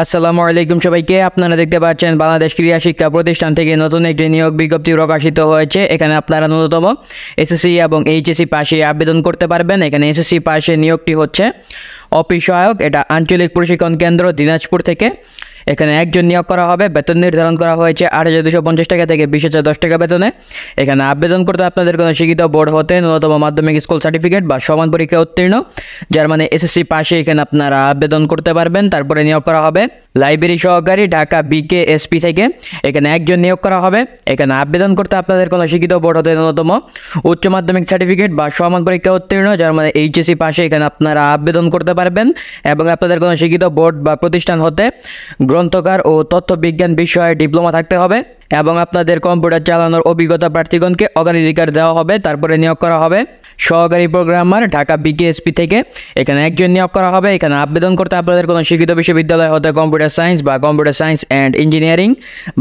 আসসালামু আলাইকুম সবাইকে। আপনারা দেখতে পাচ্ছেন বাংলাদেশ ক্রীড়া শিক্ষা প্রতিষ্ঠান থেকে নতুন একটি নিয়োগ বিজ্ঞপ্তি প্রকাশিত হয়েছে। এখানে আপনারা ন্যূনতম এসএসসি এবং এইচএসসি পাশে আবেদন করতে পারবেন। এখানে এসএসসি পাশে নিয়োগটি হচ্ছে অফিস সহায়ক, এটা আঞ্চলিক প্রশিক্ষণ কেন্দ্র দিনাজপুর থেকে। এখানে একজন নিয়োগ করা হবে। বেতন নির্ধারণ করা হয়েছে ৮,২৫০ টাকা থেকে ২০,০১০ টাকা বেতনে। এখানে আবেদন করতে আপনাদের কোনো শিক্ষিত বোর্ড হতে ন্যূনতম মাধ্যমিক স্কুল সার্টিফিকেট বা সমান পরীক্ষা উত্তীর্ণ, যার মানে এসএসসি পাশে এখানে আপনারা আবেদন করতে পারবেন। তারপরে নিয়োগ করা হবে লাইব্রেরি সহকারী ঢাকা বিকেএসপি থেকে। এখানে একজন নিয়োগ করা হবে। এখানে আবেদন করতে আপনাদের কোনো শিক্ষিত বোর্ড হতে ন্যূনতম উচ্চ মাধ্যমিক সার্টিফিকেট বা সমান পরীক্ষা উত্তীর্ণ, যার মানে এইচএসসি পাশে এখানে আপনারা আবেদন করতে পারবেন। এবং আপনাদের কোনো শিক্ষিত বোর্ড বা প্রতিষ্ঠান হতে গ্রন্থকার ও তথ্য বিজ্ঞান বিষয়ে ডিপ্লোমা থাকতে হবে এবং আপনাদের কম্পিউটার চালানোর অভিজ্ঞতা প্রার্থীগণকে অগ্রাধিকার দেওয়া হবে। তারপরে নিয়োগ করা হবে সহকারী প্রোগ্রামার ঢাকা বিকেএসপি থেকে। এখানে একজন নিয়োগ করা হবে। এখানে আবেদন করতে আপনাদের কোনো শিক্ষিত বিশ্ববিদ্যালয় হতে কম্পিউটার সায়েন্স বা কম্পিউটার সায়েন্স অ্যান্ড ইঞ্জিনিয়ারিং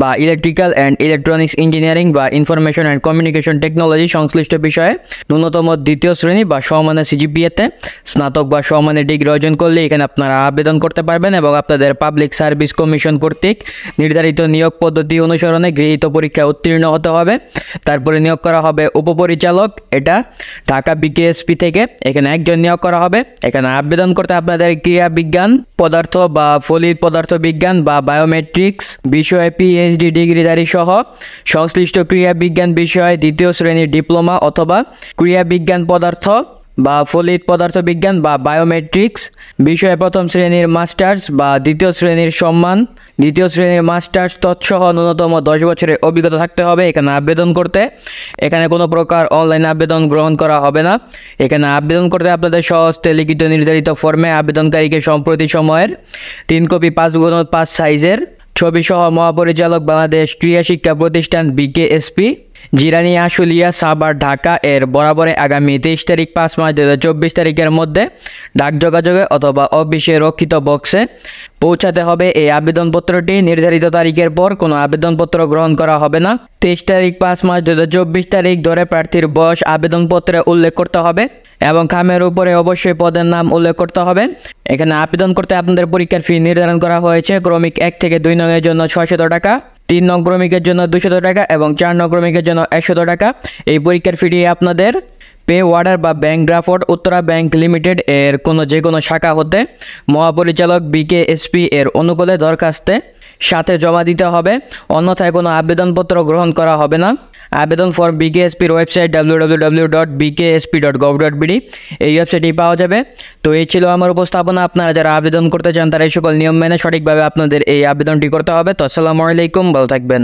বা ইলেকট্রিক্যাল অ্যান্ড ইলেকট্রনিক্স ইঞ্জিনিয়ারিং বা ইনফরমেশন অ্যান্ড কমিউনিকেশন টেকনোলজি সংশ্লিষ্ট বিষয়ে ন্যূনতম দ্বিতীয় শ্রেণী বা সমমানের সিজিপিএতে স্নাতক বা সমমানের ডিগ্রি অর্জন করলে এখানে আপনারা আবেদন করতে পারবেন এবং আপনাদের পাবলিক সার্ভিস কমিশন কর্তৃক নির্ধারিত নিয়োগ পদ্ধতি অনুসরণে গৃহীত পরীক্ষা উত্তীর্ণ হতে হবে। তারপরে নিয়োগ করা হবে উপপরিচালক, এটা ঢাকা বিকেএসপি থেকে। এখানে একজন নিয়োগ করা হবে। এখানে আবেদন করতে আপনাদের ক্রিয়া বিজ্ঞান পদার্থ বা ফলিত পদার্থ বিজ্ঞান বা বায়োমেট্রিক্স বিষয়ে পিএইচডি ডিগ্রিধারী সহ সংশ্লিষ্ট ক্রিয়া বিজ্ঞান বিষয়ে দ্বিতীয় শ্রেণীর ডিপ্লোমা অথবা ক্রিয়া বিজ্ঞান পদার্থ বা ফলিত পদার্থ বিজ্ঞান বা বায়োমেট্রিক্স বিষয়ে প্রথম শ্রেণীর মাস্টার্স বা দ্বিতীয় শ্রেণীর মাস্টার্স তৎসহ ন্যূনতম 10 বছরের অভিজ্ঞতা থাকতে হবে এখানে আবেদন করতে। এখানে কোনো প্রকার অনলাইন আবেদন গ্রহণ করা হবে না। এখানে আবেদন করতে আপনাদের স্বহস্তে লিখিত নির্ধারিত ফর্মে আবেদনকারীকে সম্প্রতি সময়ের 3 কপি 5x5 সাইজের ছবি সহ মহাপরিচালক বাংলাদেশ ক্রীড়া শিক্ষা প্রতিষ্ঠান বিকেএসপি, জিরানি আশুলিয়া সাভার ঢাকা এর বরাবরে আগামী 23 তারিখ 5 মার্চ 2024 তারিখের মধ্যে ডাক যোগাযোগে অথবা অফিসে রক্ষিত বক্সে পৌঁছাতে হবে। এই আবেদনপত্রটি নির্ধারিত তারিখের পর কোনো আবেদনপত্র গ্রহণ করা হবে না। 23 তারিখ 5 মার্চ 2024 তারিখ ধরে প্রার্থীর বয়স আবেদনপত্রে উল্লেখ করতে হবে এবং খামের উপরে অবশ্যই পদের নাম উল্লেখ করতে হবে। এখানে আবেদন করতে আপনাদের পরীক্ষার ফি নির্ধারণ করা হয়েছে। ক্রমিক 1 থেকে 2 নং এর জন্য 600 টাকা, 3 নং ক্রমিকের জন্য 200 টাকা এবং 4 নং ক্রমিকের জন্য 100 টাকা। এই পরীক্ষার ফিটি আপনাদের পে ওয়ার্ডার বা bank draft Uttara bank limited এর যে কোনো শাখা হতে মহাপরিচালক বিকেএসপি এর অনুকূলে দরখাস্তে সাথে জমা দিতে হবে, অন্যথায় কোনো আবেদনপত্র গ্রহণ করা হবে না। আবেদন ফর্ম বিকেএসপির ওয়েবসাইট www.bksp.gov.bd এই ওয়েবসাইটে পাওয়া যাবে। তো এই ছিল আমার উপস্থাপনা। আপনারা যারা আবেদন করতে চান তারা এই সকল নিয়ম মেনে সঠিকভাবে আপনাদের এই আবেদনটি করতে হবে। তো আসসালামু আলাইকুম, ভালো থাকবেন।